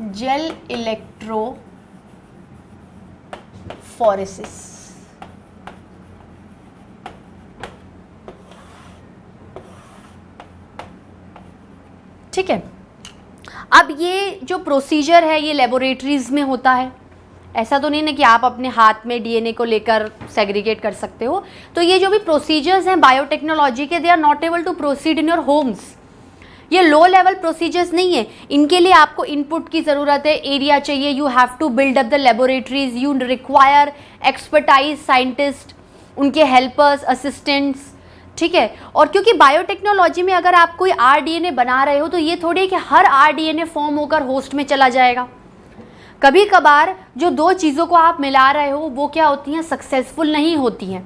Gel electrophoresis. ठीक है, अब ये जो प्रोसीजर है ये लेबोरेटरीज में होता है, ऐसा तो नहीं ना कि आप अपने हाथ में डीएनए को लेकर सेग्रीगेट कर सकते हो। तो ये जो भी प्रोसीजर्स हैं बायोटेक्नोलॉजी के, they are not able to proceed in your homes. ये लो लेवल प्रोसीजर्स नहीं है, इनके लिए आपको इनपुट की ज़रूरत है, एरिया चाहिए, you have to build up the laboratories, you require expertise scientist, उनके हेल्पर्स, असिस्टेंट्स। ठीक है, और क्योंकि बायोटेक्नोलॉजी में अगर आप कोई आरडीएनए बना रहे हो तो ये थोड़ी है कि हर आरडीएनए फॉर्म होकर होस्ट में चला जाएगा। कभी कभार जो दो चीज़ों को आप मिला रहे हो वो क्या होती हैं, सक्सेसफुल नहीं होती हैं।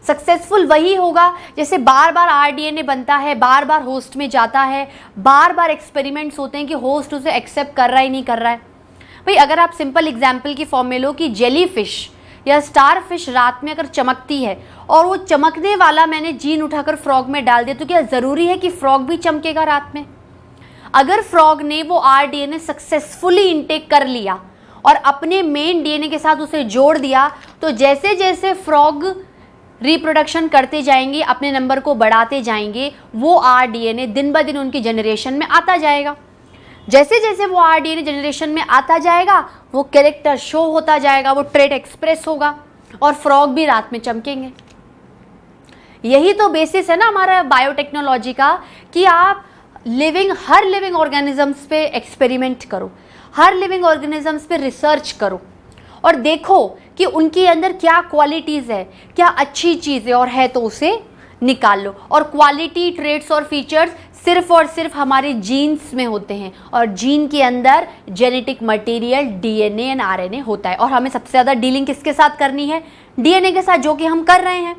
सक्सेसफुल वही होगा जैसे बार बार आरडीएनए बनता है, बार बार होस्ट में जाता है, बार बार एक्सपेरिमेंट्स होते हैं कि होस्ट उसे एक्सेप्ट कर रहा है नहीं कर रहा है। भाई अगर आप सिंपल एग्जाम्पल की फॉर्म में लो कि जेली फिश या स्टार फिश रात में अगर चमकती है और वो चमकने वाला मैंने जीन उठाकर फ्रॉग में डाल दिया, तो क्या ज़रूरी है कि फ्रॉग भी चमकेगा रात में? अगर फ्रॉग ने वो आरडीएनए सक्सेसफुली इनटेक कर लिया और अपने मेन डीएनए के साथ उसे जोड़ दिया, तो जैसे जैसे फ्रॉग रिप्रोडक्शन करते जाएंगे, अपने नंबर को बढ़ाते जाएंगे, वो आरडीएनए दिन ब दिन उनकी जनरेशन में आता जाएगा। जैसे जैसे वो आरडीएनए जनरेशन में आता जाएगा वो कैरेक्टर शो होता जाएगा, वो ट्रेट एक्सप्रेस होगा और फ्रॉग भी रात में चमकेंगे। यही तो बेसिस है ना हमारा बायोटेक्नोलॉजी का, कि आप हर लिविंग ऑर्गेनिजम्स पे एक्सपेरिमेंट करो, हर लिविंग ऑर्गेनिजम्स पे रिसर्च करो और देखो कि उनके अंदर क्या क्वालिटीज़ है, क्या अच्छी चीज़ है, और है तो उसे निकाल लो। और क्वालिटी, ट्रेट्स और फीचर्स सिर्फ और सिर्फ हमारे जीन्स में होते हैं, और जीन के अंदर genetic material DNA and RNA होता है। और हमें सबसे ज़्यादा डीलिंग किसके साथ करनी है? डीएनए के साथ, जो कि हम कर रहे हैं।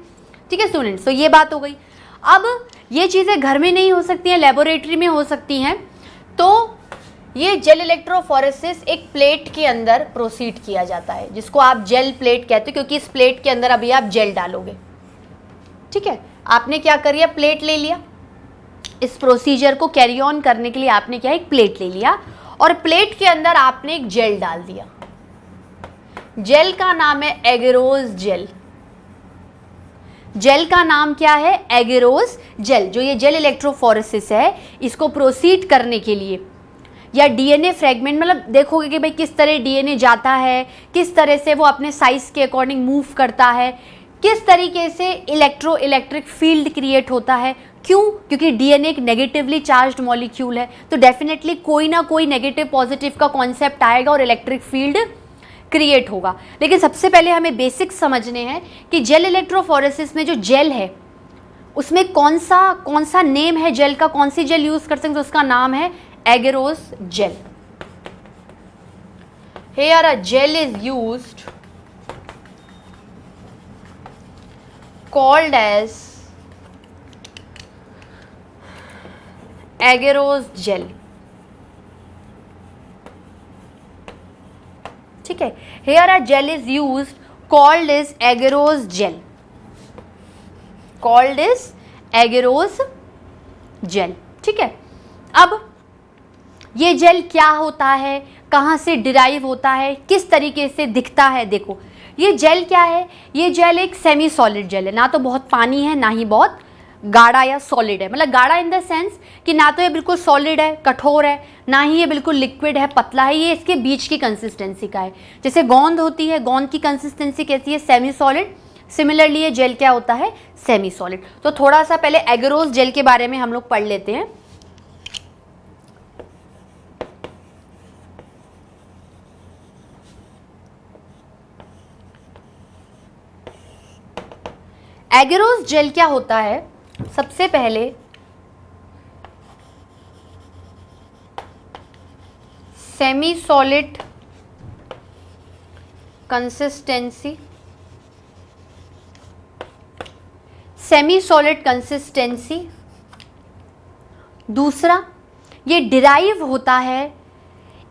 ठीक है स्टूडेंट्स, तो ये बात हो गई। अब ये चीज़ें घर में नहीं हो सकती हैं, लेबोरेटरी में हो सकती हैं। तो ये जेल इलेक्ट्रोफोरेसिस एक प्लेट के अंदर प्रोसीड किया जाता है, जिसको आप जेल प्लेट कहते हो, क्योंकि इस प्लेट के अंदर अभी आप जेल डालोगे। ठीक है, आपने क्या कर लिया, प्लेट ले लिया। इस प्रोसीजर को कैरी ऑन करने के लिए आपने क्या, एक प्लेट ले लिया और प्लेट के अंदर आपने एक जेल डाल दिया। जेल का नाम है एगेरोस जेल। जेल का नाम क्या है? Agarose gel. जो ये जेल इलेक्ट्रोफोरेसिस है, इसको प्रोसीड करने के लिए, या डीएनए फ्रेगमेंट, मतलब देखोगे कि भाई किस तरह डीएनए जाता है, किस तरह से वो अपने साइज के अकॉर्डिंग मूव करता है, किस तरीके से इलेक्ट्रिक फील्ड क्रिएट होता है। क्यों? क्योंकि डीएनए एक नेगेटिवली चार्ज्ड मॉलिक्यूल है, तो डेफिनेटली कोई ना कोई नेगेटिव पॉजिटिव का कॉन्सेप्ट आएगा और इलेक्ट्रिक फील्ड क्रिएट होगा। लेकिन सबसे पहले हमें बेसिक्स समझने हैं कि जेल इलेक्ट्रोफोरेसिस में जो जेल है उसमें कौन सा नेम है जेल का, कौन सी जेल यूज कर सकते हैं, तो उसका नाम है agarose gel. Here a gel is used called as agarose gel। ठीक है, here a gel is used called as agarose gel, called as agarose gel। ठीक है, अब ये जेल क्या होता है, कहाँ से डिराइव होता है, किस तरीके से दिखता है? देखो ये जेल क्या है, ये जेल एक सेमी सॉलिड जेल है, ना तो बहुत पानी है ना ही बहुत गाढ़ा या सॉलिड है। मतलब गाढ़ा इन द सेंस कि ना तो ये बिल्कुल सॉलिड है, कठोर है, ना ही ये बिल्कुल लिक्विड है, पतला है, ये इसके बीच की कंसिस्टेंसी का है। जैसे गोंद होती है, गोंद की कंसिस्टेंसी कैसी है? Semi solid. सिमिलरली ये जेल क्या होता है? Semi solid. तो थोड़ा सा पहले एगेरोस जेल के बारे में हम लोग पढ़ लेते हैं। एगेरोस जेल क्या होता है? सबसे पहले semi solid consistency, semi solid consistency. दूसरा, ये डिराइव होता है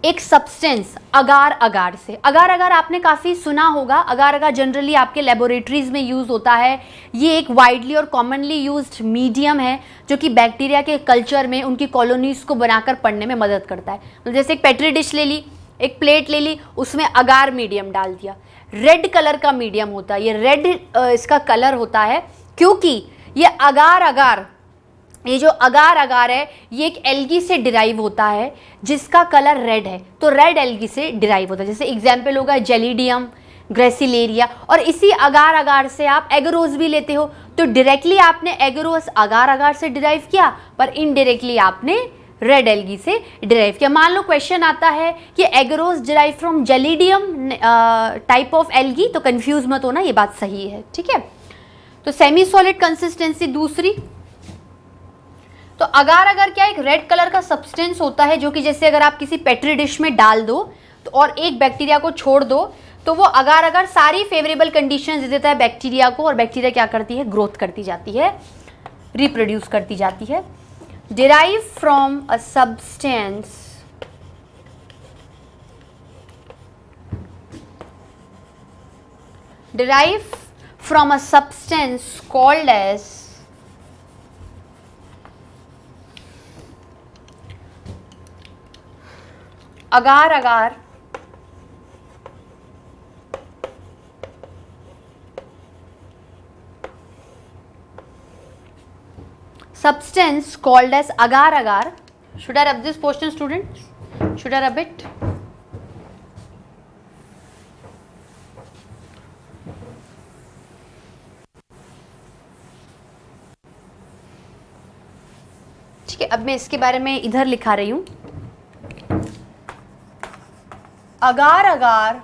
एक सब्सटेंस अगार अगार से, अगार अगार आपने काफ़ी सुना होगा। अगार अगार जनरली आपके लेबोरेटरीज में यूज़ होता है। ये एक वाइडली और कॉमनली यूज्ड मीडियम है जो कि बैक्टीरिया के कल्चर में उनकी कॉलोनीज को बनाकर पढ़ने में मदद करता है। तो जैसे एक पेट्री डिश ले ली, एक प्लेट ले ली, उसमें अगार मीडियम डाल दिया, रेड कलर का मीडियम होता है। ये रेड इसका कलर होता है क्योंकि ये अगार अगार, ये जो अगार अगार है ये एक एल्गी से डिराइव होता है जिसका कलर रेड है, तो रेड एल्गी से डिराइव होता है। जैसे एग्जाम्पल होगा जेलिडियम, ग्रेसिलेरिया, और इसी अगार अगार से आप एगरोस भी लेते हो। तो डायरेक्टली आपने एगरोस अगार अगार से डिराइव किया, पर इनडायरेक्टली आपने रेड एल्गी से डिराइव किया। मान लो क्वेश्चन आता है कि agarose derive from gelidium type of algae, तो कंफ्यूज मत होना, ये बात सही है, ठीक है। तो सेमी सॉलिड कंसिस्टेंसी दूसरी, तो अगार अगार क्या, एक रेड कलर का सब्सटेंस होता है जो कि जैसे अगर आप किसी पेट्री डिश में डाल दो तो और एक बैक्टीरिया को छोड़ दो तो वो अगार अगार सारी फेवरेबल कंडीशंस दे देता है बैक्टीरिया को, और बैक्टीरिया क्या करती है, ग्रोथ करती जाती है, रिप्रोड्यूस करती जाती है। Derive from a substance derive from a substance called as agar agar, substance called as agar agar. Should I rub this portion, students? Should I rub it? ठीक है, अब मैं इसके बारे में इधर लिखा रही हूं। अगार अगार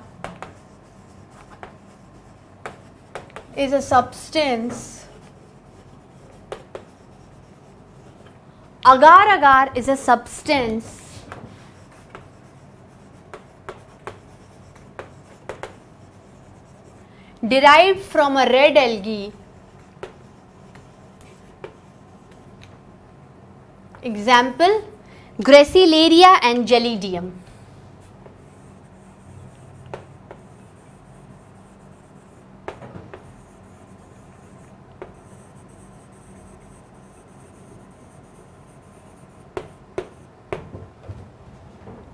is a substance, agar agar is a substance derived from a red algae, example Gracilaria and Gelidium.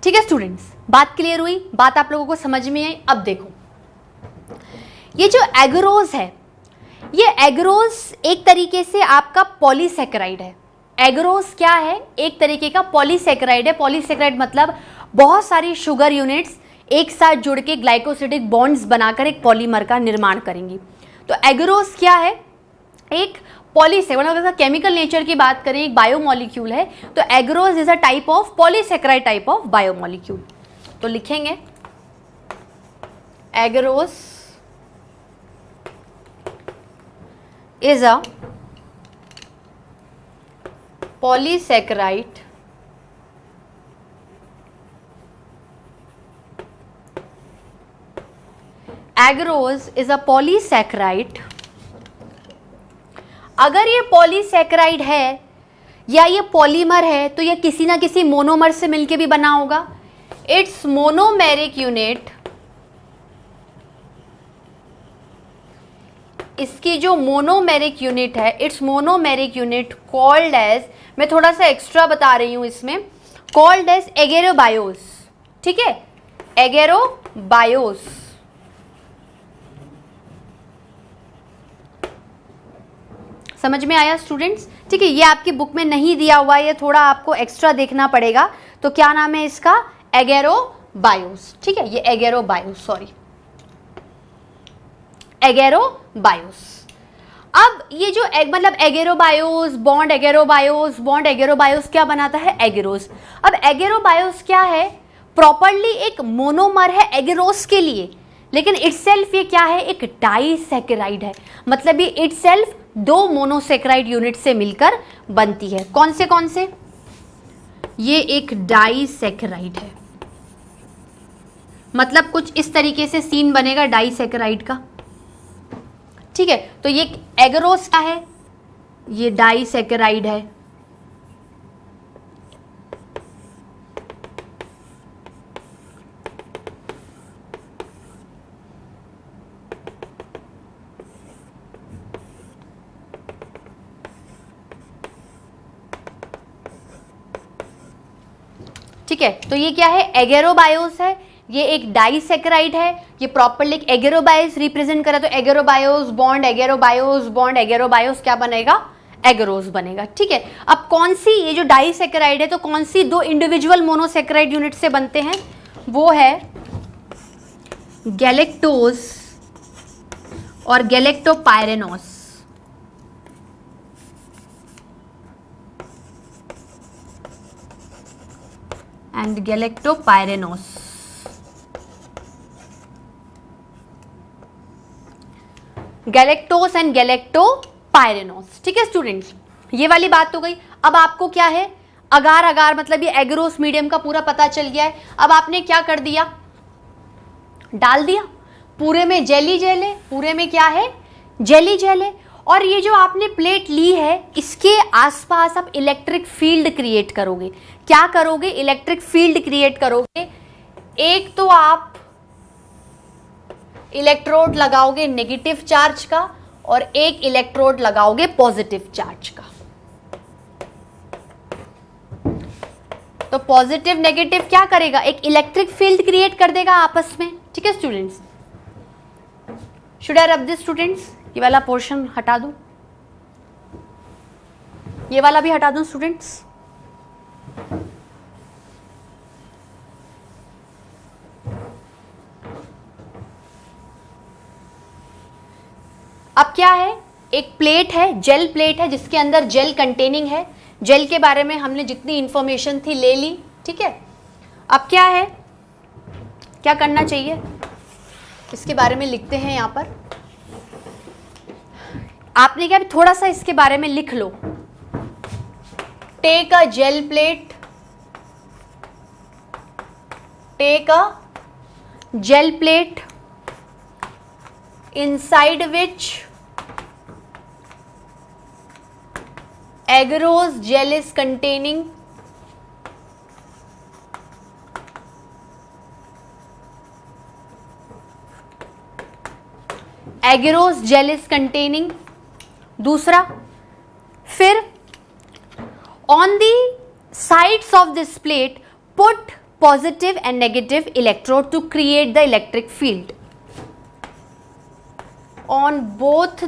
ठीक है स्टूडेंट्स, बात क्लियर हुई, बात आप लोगों को समझ में आई। अब देखो, ये जो एगरोस है, ये एगरोस एक तरीके से आपका पॉलीसेकेराइड है। एगरोस क्या है, एक तरीके का पॉलीसेकेराइड है। पॉलीसेकेराइड मतलब बहुत सारी शुगर यूनिट्स एक साथ जुड़ के ग्लाइकोसिडिक बॉन्ड्स बनाकर एक पॉलीमर का निर्माण करेंगी। तो एगरोस क्या है, एक पॉलीसेकेराइड, अगर केमिकल नेचर की बात करें एक बायोमोलिक्यूल है, तो agarose is a type of polysaccharide type of biomolecule. तो लिखेंगे agarose is a polysaccharide agarose is a polysaccharide। अगर ये पॉलीसेकेराइड है या ये पॉलीमर है तो ये किसी ना किसी मोनोमर से मिलके भी बना होगा। इट्स मोनोमेरिक यूनिट, इसकी जो मोनोमेरिक यूनिट है, it's monomeric unit called as, मैं थोड़ा सा एक्स्ट्रा बता रही हूं इसमें, कॉल्ड एज एगेरोबायोस। ठीक है, एगेरोबायोस। समझ में आया स्टूडेंट्स? ठीक है, ये आपकी बुक में नहीं दिया हुआ है, ये थोड़ा आपको एक्स्ट्रा देखना पड़ेगा। तो क्या नाम है इसका, एगेरोबायोस। ठीक है, ये एगेरोबायोस, सॉरी एगेरोबायोस। अब ये जो मतलब एगेरोबायोस बॉन्ड एगेरोबायोस बॉन्ड एगेरोबायोस क्या बनाता है, एगेरोस। अब एगेरोबायोस क्या है, प्रॉपरली एक मोनोमर है एगेरोस के लिए, लेकिन इटसेल्फ ये क्या है, एक डाइसेकेराइड है। मतलब ये इटसेल्फ दो मोनोसेकेराइड यूनिट से मिलकर बनती है। कौन से? ये एक डाइसेकेराइड है। मतलब कुछ इस तरीके से सीन बनेगा डाइसेकेराइड का। ठीक है, तो ये एगरोस क्या है, ये डाइसेकेराइड है। ठीक है, तो ये क्या है, एगेरोबायोस है, ये एक डाइसैकेराइड है, ये प्रॉपरली एक एगेरोबायोस रिप्रेजेंट करा, तो एगेरोबायोस बॉन्ड एगेरोबायोस बॉन्ड एगेरोबायोस क्या बनेगा, एगरोस बनेगा। ठीक है, अब कौन सी, ये जो डाइसैकेराइड है तो कौन सी दो इंडिविजुअल मोनोसैकेराइड यूनिट से बनते हैं, वो है गैलेक्टोज और galactopyranose. And galactopyranose. Galactose and galactopyranose. ठीक है स्टूडेंट्स, ये वाली बात तो गई। अब आपको क्या है, अगार अगार मतलब ये एगरोस मीडियम का पूरा पता चल गया है। अब आपने क्या कर दिया, डाल दिया, पूरे में जेली जेल है, पूरे में क्या है, जेली जेल है। और ये जो आपने प्लेट ली है, इसके आसपास आप इलेक्ट्रिक फील्ड क्रिएट करोगे। क्या करोगे, इलेक्ट्रिक फील्ड क्रिएट करोगे। एक तो आप इलेक्ट्रोड लगाओगे नेगेटिव चार्ज का और एक इलेक्ट्रोड लगाओगे पॉजिटिव चार्ज का। तो पॉजिटिव नेगेटिव क्या करेगा, एक इलेक्ट्रिक फील्ड क्रिएट कर देगा आपस में। ठीक है students, should I rub this students, ये वाला पोर्शन हटा दूं, ये वाला भी हटा दूं स्टूडेंट्स। अब क्या है, एक प्लेट है, जेल प्लेट है, जिसके अंदर जेल कंटेनिंग है। जेल के बारे में हमने जितनी इंफॉर्मेशन थी ले ली। ठीक है, अब क्या है, क्या करना चाहिए, इसके बारे में लिखते हैं यहां पर। आपने क्या, थोड़ा सा इसके बारे में लिख लो। Take a gel plate, take a gel plate inside which agarose gel is containing, agarose gel is containing। दूसरा, फिर on the sides of this plate put positive and negative electrode to create the electric field on both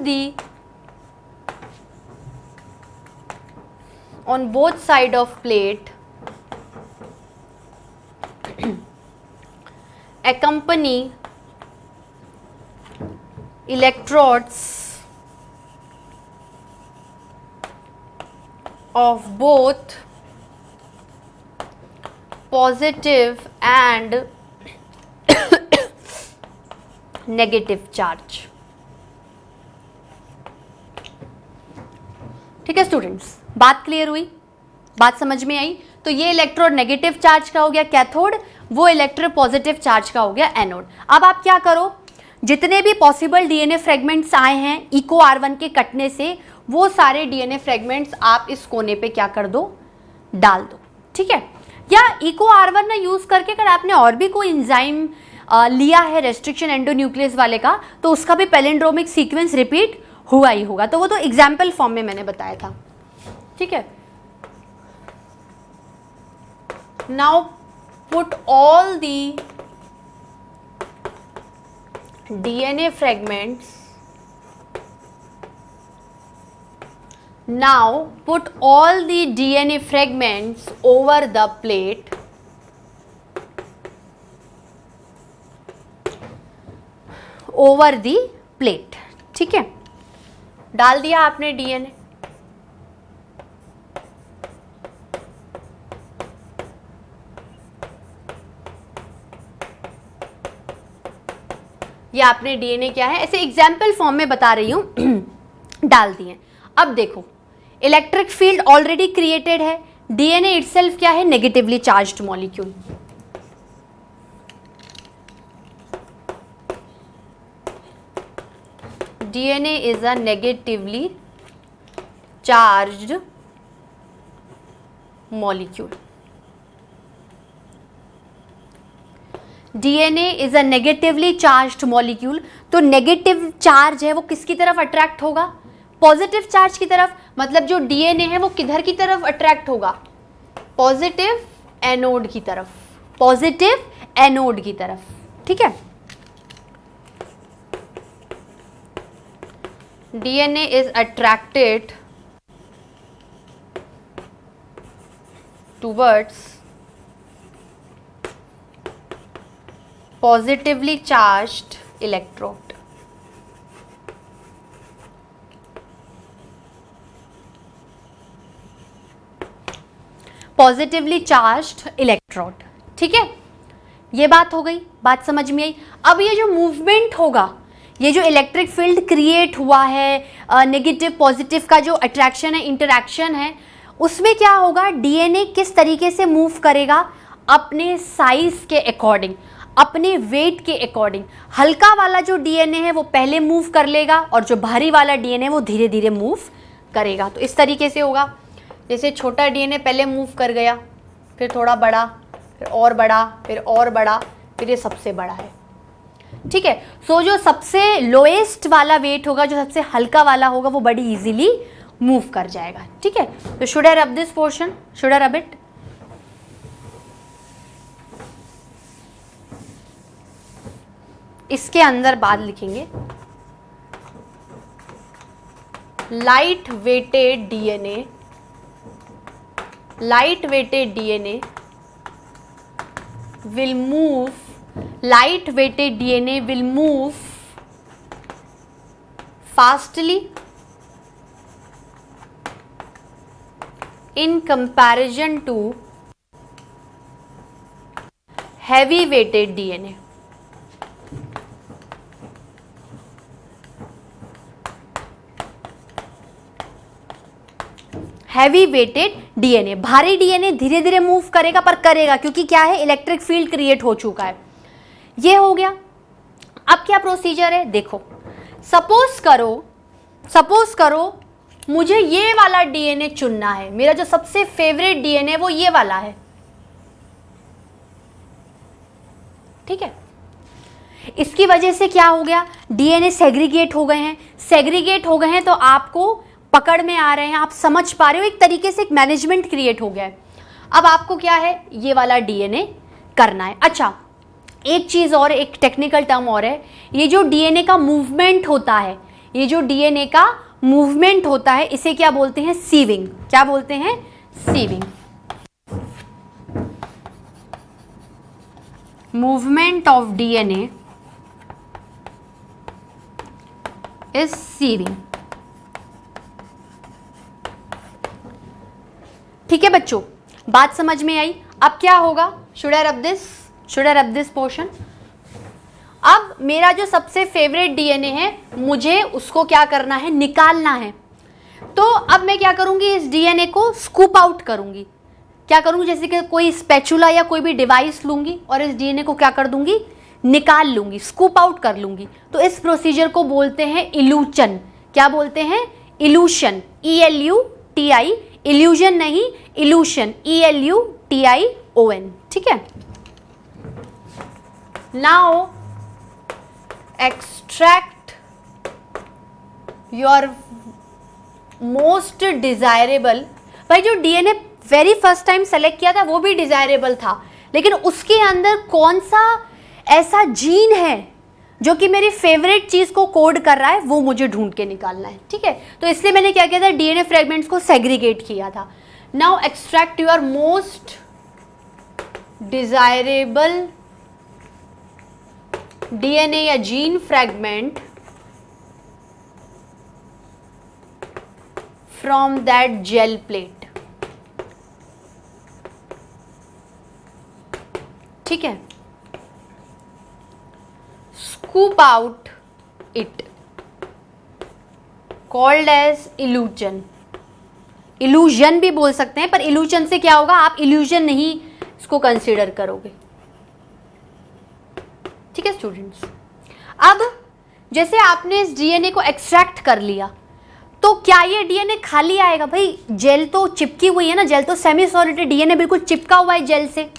side of plate। accompany electrodes of both positive and negative charge। ठीक है students, बात clear हुई, बात समझ में आई। तो ये electrode negative charge का हो गया कैथोड, वो इलेक्ट्रोड पॉजिटिव चार्ज का हो गया एनोड। अब आप क्या करो, जितने भी पॉसिबल डीएनए फ्रेगमेंट्स आए हैं इको R1 के कटने से, वो सारे डीएनए फ्रेगमेंट्स आप इस कोने पे क्या कर दो, डाल दो। ठीक है, या इको R1 ना यूज करके अगर आपने और भी कोई एंजाइम लिया है रेस्ट्रिक्शन एंडोन्यूक्लियस वाले का, तो उसका भी पैलिंड्रोमिक सीक्वेंस रिपीट हुआ ही होगा। तो वो तो एग्जाम्पल फॉर्म में मैंने बताया था। ठीक है, now put all the DNA fragments, now put all the DNA fragments over the plate, over the plate। ठीक है, डाल दिया आपने डीएनए। ये आपने डीएनए क्या है, ऐसे एग्जाम्पल फॉर्म में बता रही हूं, डाल दिए। अब देखो, इलेक्ट्रिक फील्ड ऑलरेडी क्रिएटेड है, डीएनए इटसेल्फ क्या है, negatively charged molecule. DNA is a negatively charged molecule. DNA is a negatively charged molecule. तो नेगेटिव चार्ज है वो किसकी तरफ अट्रैक्ट होगा, पॉजिटिव चार्ज की तरफ। मतलब जो डीएनए है वो किधर की तरफ अट्रैक्ट होगा, पॉजिटिव एनोड की तरफ, पॉजिटिव एनोड की तरफ, ठीक है। DNA is attracted towards positively charged electrode. Positively charged electrode, ठीक है। ये बात हो गई, बात समझ में आई। अब ये जो मूवमेंट होगा, ये जो इलेक्ट्रिक फील्ड क्रिएट हुआ है, नेगेटिव पॉजिटिव का जो अट्रैक्शन है, इंटरैक्शन है, उसमें क्या होगा, डीएनए किस तरीके से मूव करेगा, अपने साइज के अकॉर्डिंग, अपने वेट के अकॉर्डिंग। हल्का वाला जो डीएनए है वो पहले मूव कर लेगा और जो भारी वाला डीएनए वो धीरे धीरे मूव करेगा। तो इस तरीके से होगा, जैसे छोटा डीएनए पहले मूव कर गया, फिर थोड़ा बड़ा, फिर और बड़ा, फिर और बड़ा, फिर ये सबसे बड़ा है, ठीक है। सो जो सबसे लोएस्ट वाला वेट होगा, जो सबसे हल्का वाला होगा, वो बड़ी इजीली मूव कर जाएगा, ठीक है। तो should I rub this portion, should I rub it? इसके अंदर बाद लिखेंगे light weighted DNA, light weighted DNA will move, light weighted DNA will move fastly in comparison to heavy weighted DNA. Heavy weighted DNA, भारी डीएनए धीरे धीरे move करेगा, पर करेगा, क्योंकि क्या है, इलेक्ट्रिक फील्ड क्रिएट हो चुका है। ये हो गया। अब क्या प्रोसीजर है, देखो, सपोज करो मुझे ये वाला डीएनए चुनना है, मेरा जो सबसे फेवरेट डीएनए वो ये वाला है, ठीक है। इसकी वजह से क्या हो गया, डीएनए सेग्रीगेट हो गए हैं, सेग्रीगेट हो गए हैं तो आपको पकड़ में आ रहे हैं, आप समझ पा रहे हो, एक तरीके से एक मैनेजमेंट क्रिएट हो गया है। अब आपको क्या है, ये वाला डीएनए करना है। अच्छा, एक चीज़ और, एक टेक्निकल टर्म और है, ये जो डीएनए का मूवमेंट होता है, ये जो डीएनए का मूवमेंट होता है, इसे क्या बोलते हैं, सीविंग। क्या बोलते हैं, sieving. Movement of DNA is sieving, ठीक है बच्चों, बात समझ में आई। अब क्या होगा, should I rub this portion. अब मेरा जो सबसे फेवरेट डीएनए है, मुझे उसको क्या करना है, निकालना है। तो अब मैं क्या करूंगी, इस डीएनए को स्कूप आउट करूंगी। क्या करूंगी, जैसे कि कोई स्पैचुला या कोई भी डिवाइस लूंगी और इस डीएनए को क्या कर दूंगी, निकाल लूंगी, स्कूप आउट कर लूंगी। तो इस प्रोसीजर को बोलते हैं इल्यूशन। क्या बोलते हैं, इल्यूशन, ELUTI, इल्यूजन नहीं, इल्यूशन, ELUTION, ठीक है। Now extract your most desirable. भाई जो DNA very first time select किया था वो भी डिजायरेबल था, लेकिन उसके अंदर कौन सा ऐसा जीन है जो कि मेरी फेवरेट चीज को कोड कर रहा है, वो मुझे ढूंढ के निकालना है, ठीक है। तो इसलिए मैंने क्या किया था, डीएनए फ्रेगमेंट्स को सेग्रीगेट किया था। Now extract your most desirable DNA या gene fragment from that gel plate, ठीक है। Scoop out it, called as illusion. Illusion भी बोल सकते हैं, पर इल्यूजन से क्या होगा, आप इल्यूजन नहीं इसको कंसीडर करोगे, ठीक है स्टूडेंट्स। अब जैसे आपने इस डीएनए को एक्सट्रैक्ट कर लिया, तो क्या ये डीएनए खाली आएगा? भाई जेल तो चिपकी हुई है ना, जेल तो सेमी सॉलिड, डीएनए बिल्कुल चिपका हुआ है जेल से।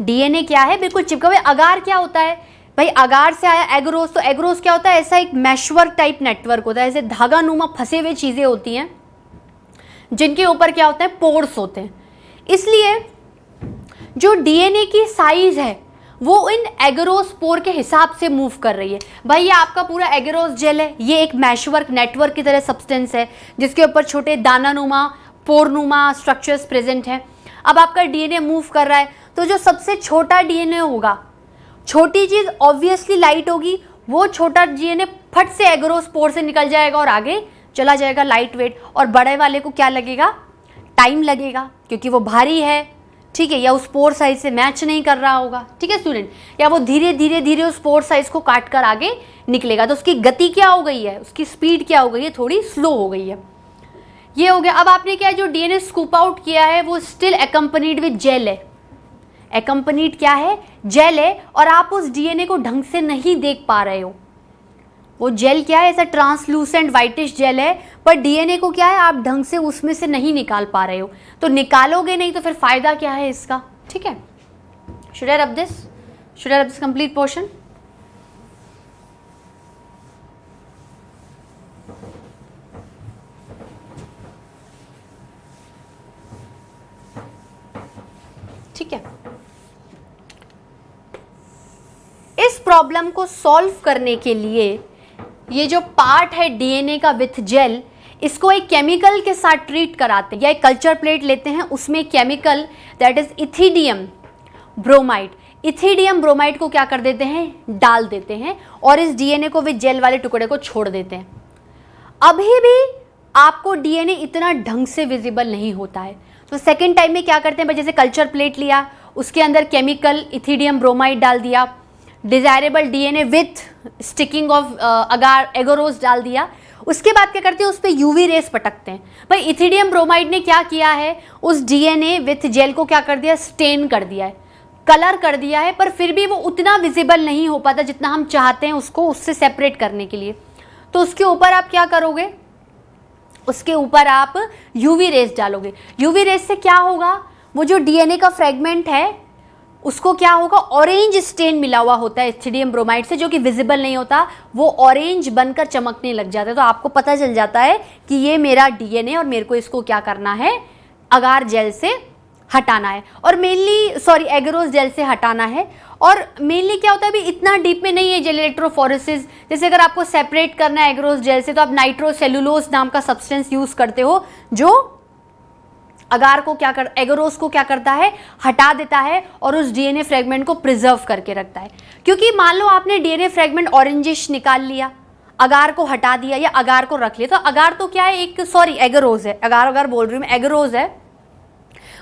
डीएनए क्या है, बिल्कुल चिपका हुआ है। अगार क्या होता है भाई, अगार से आया एगरोस, तो एगरोस क्या होता है, ऐसा एक मैशवर्क टाइप नेटवर्क होता है, ऐसे धागा नुमा फंसे हुए चीजें होती हैं जिनके ऊपर क्या होता है, पोर्स होते हैं। इसलिए जो डीएनए की साइज है वो इन एगरोस्पोर के हिसाब से मूव कर रही है। भाई ये आपका पूरा एगरोस जेल है, ये एक मैशवर्क नेटवर्क की तरह सब्सटेंस है जिसके ऊपर छोटे दानानुमा पोरनुमा स्ट्रक्चर्स प्रेजेंट हैं। अब आपका डीएनए मूव कर रहा है तो जो सबसे छोटा डीएनए होगा, छोटी चीज ऑब्वियसली लाइट होगी, वो छोटा डीएनए फट से एगरोस्पोर से निकल जाएगा और आगे चला जाएगा लाइट वेट, और बड़े वाले को क्या लगेगा, टाइम लगेगा क्योंकि वो भारी है, ठीक है, या उस स्पोर साइज से मैच नहीं कर रहा होगा, ठीक है स्टूडेंट, या वो धीरे धीरे धीरे उस स्पोर साइज को काट कर आगे निकलेगा, तो उसकी गति क्या हो गई है, उसकी स्पीड क्या हो गई है, थोड़ी स्लो हो गई है। ये हो गया। अब आपने क्या जो डीएनए स्कूप आउट किया है वो स्टिल एकम्पनीड विद जेल है, एकम्पनीड क्या है, जेल है, और आप उस डीएनए को ढंग से नहीं देख पा रहे हो। वो जेल क्या है, ऐसा ट्रांसलूसेंट व्हाइटिश जेल है, पर डीएनए को क्या है आप ढंग से उसमें से नहीं निकाल पा रहे हो, तो निकालोगे नहीं तो फिर फायदा क्या है इसका, ठीक है। Should I rub this complete portion. ठीक है, इस प्रॉब्लम को सॉल्व करने के लिए ये जो पार्ट है डीएनए का विथ जेल, इसको एक केमिकल के साथ ट्रीट कराते हैं, या एक कल्चर प्लेट लेते हैं, उसमें chemical that is ethidium bromide, ethidium bromide को क्या कर देते हैं, डाल देते हैं, और इस डीएनए को विथ जेल वाले टुकड़े को छोड़ देते हैं। अभी भी आपको डीएनए इतना ढंग से विजिबल नहीं होता है, तो सेकेंड टाइम में क्या करते हैं, जैसे कल्चर प्लेट लिया, उसके अंदर केमिकल इथिडियम ब्रोमाइड डाल दिया, desirable DNA with sticking of agar agarose डाल दिया, उसके बाद क्या करते हैं, उस पर यूवी रेस पटकते हैं। भाई इथिडियम ब्रोमाइड ने क्या किया है, उस डीएनए विथ जेल को क्या कर दिया, स्टेन कर दिया है, कलर कर दिया है, पर फिर भी वो उतना विजिबल नहीं हो पाता जितना हम चाहते हैं उसको उससे सेपरेट करने के लिए। तो उसके ऊपर आप क्या करोगे, उसके ऊपर आप यूवी रेस डालोगे। यूवी रेस से क्या होगा, वो जो डीएनए का फ्रेगमेंट है उसको क्या होगा, ऑरेंज स्टेन मिला हुआ होता है इथिडियम ब्रोमाइड से, जो कि विजिबल नहीं होता, वो ऑरेंज बनकर चमकने लग जाता है, तो आपको पता चल जाता है कि ये मेरा डीएनए और मेरे को इसको क्या करना है, अगार जेल से हटाना है, और मेनली एगरोस जेल से हटाना है। और मेनली क्या होता है, अभी इतना डीप में नहीं है जेल इलेक्ट्रोफोरेसिस, जैसे अगर आपको सेपरेट करना है एगरोस जेल से तो आप नाइट्रोसेलुलोज नाम का सब्सटेंस यूज करते हो, जो अगार को क्या कर, एगरोस को क्या करता है, हटा देता है और उस डीएनए फ्रेगमेंट को प्रिजर्व करके रखता है। क्योंकि मान लो आपने डीएनए फ्रेगमेंट ऑरेंजिश निकाल लिया, अगार को हटा दिया या अगार को रख लिया, तो अगार तो क्या है, एक एगरोस है, अगार बोल रही हूँ मैं, एगरोस है,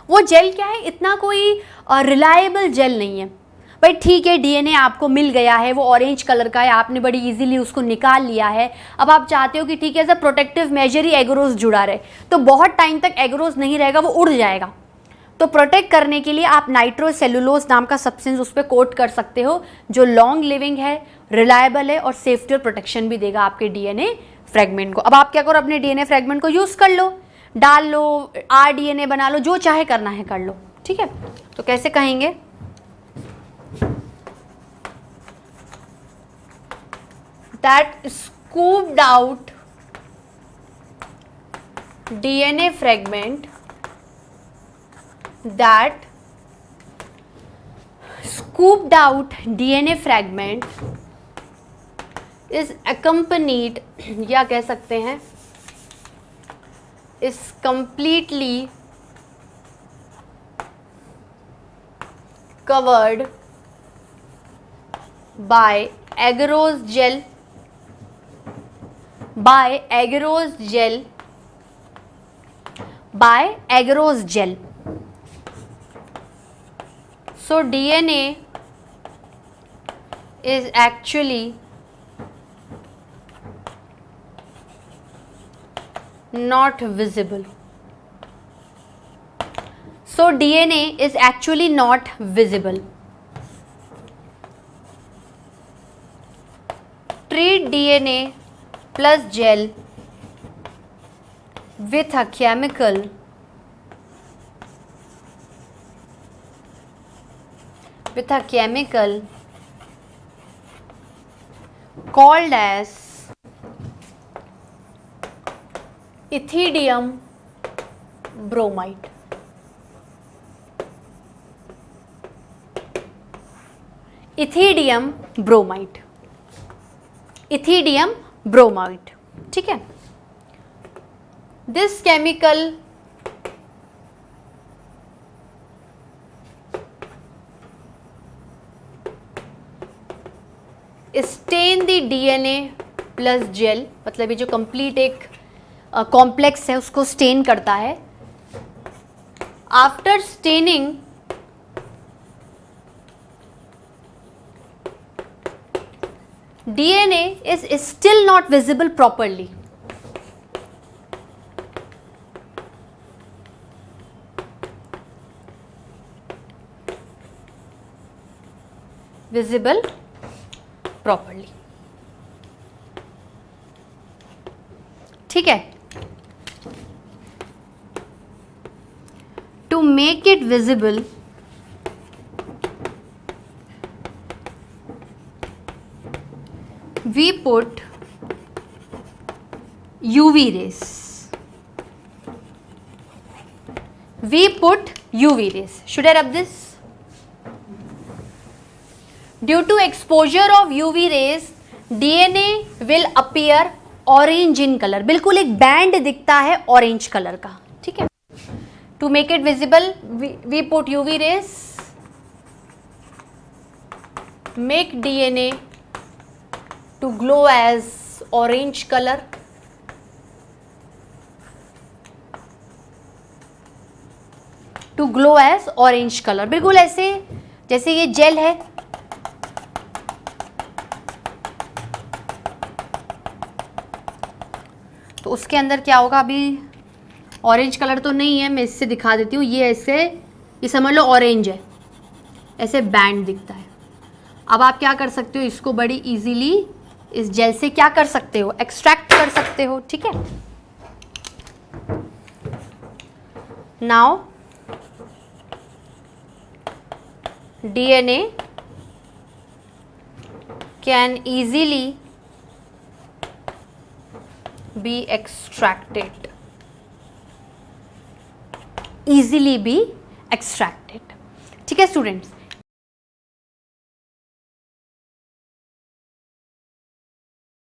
वो जेल क्या है, इतना कोई रिलायबल जेल नहीं है। भाई ठीक है, डीएनए आपको मिल गया है, वो ऑरेंज कलर का है, आपने बड़ी इजीली उसको निकाल लिया है, अब आप चाहते हो कि ठीक है, एज अ प्रोटेक्टिव मेजर ही एगरोस जुड़ा रहे, तो बहुत टाइम तक एगरोस नहीं रहेगा, वो उड़ जाएगा। तो प्रोटेक्ट करने के लिए आप नाइट्रोसेलुलोज नाम का सब्सटेंस उस पर कोट कर सकते हो, जो लॉन्ग लिविंग है, रिलायबल है, और सेफ्टी और प्रोटेक्शन भी देगा आपके डीएनए फ्रेगमेंट को। अब आप क्या करो, अपने डीएनए फ्रेगमेंट को यूज कर लो, डाल लो, rDNA बना लो, जो चाहे करना है कर लो, ठीक है। तो कैसे कहेंगे, that scooped out DNA fragment, that scooped out DNA fragment is accompanied, या कह सकते हैं is completely covered by agarose gel, by agarose gel, by agarose gel. So DNA is actually not visible. So DNA is actually not visible. Treat DNA plus gel with a chemical called as ethidium bromide. Ethidium bromide, ethidium bromide, ठीक है। This chemical stain the DNA plus gel, मतलब ये जो complete एक complex है उसको stand करता है। After staining DNA is still not visible properly. Visible properly. ठीक है। To make it visible, we put UV rays. We put UV rays. Should I rub this? Due to exposure of UV rays, DNA will appear orange in color. बिल्कुल एक band दिखता है orange colour का, ठीक है। To make it visible, we put UV rays, make DNA to glow as orange color. To glow as orange color, बिल्कुल ऐसे जैसे ये जेल है, तो उसके अंदर क्या होगा, अभी ऑरेंज कलर तो नहीं है, मैं इससे दिखा देती हूँ। ये ऐसे, ये समझ लो ऑरेंज है, ऐसे बैंड दिखता है। अब आप क्या कर सकते हो, इसको बड़ी इजीली इस जेल से क्या कर सकते हो, एक्सट्रैक्ट कर सकते हो, ठीक है। Now DNA can easily be extracted, easily be extracted, ठीक है स्टूडेंट्स।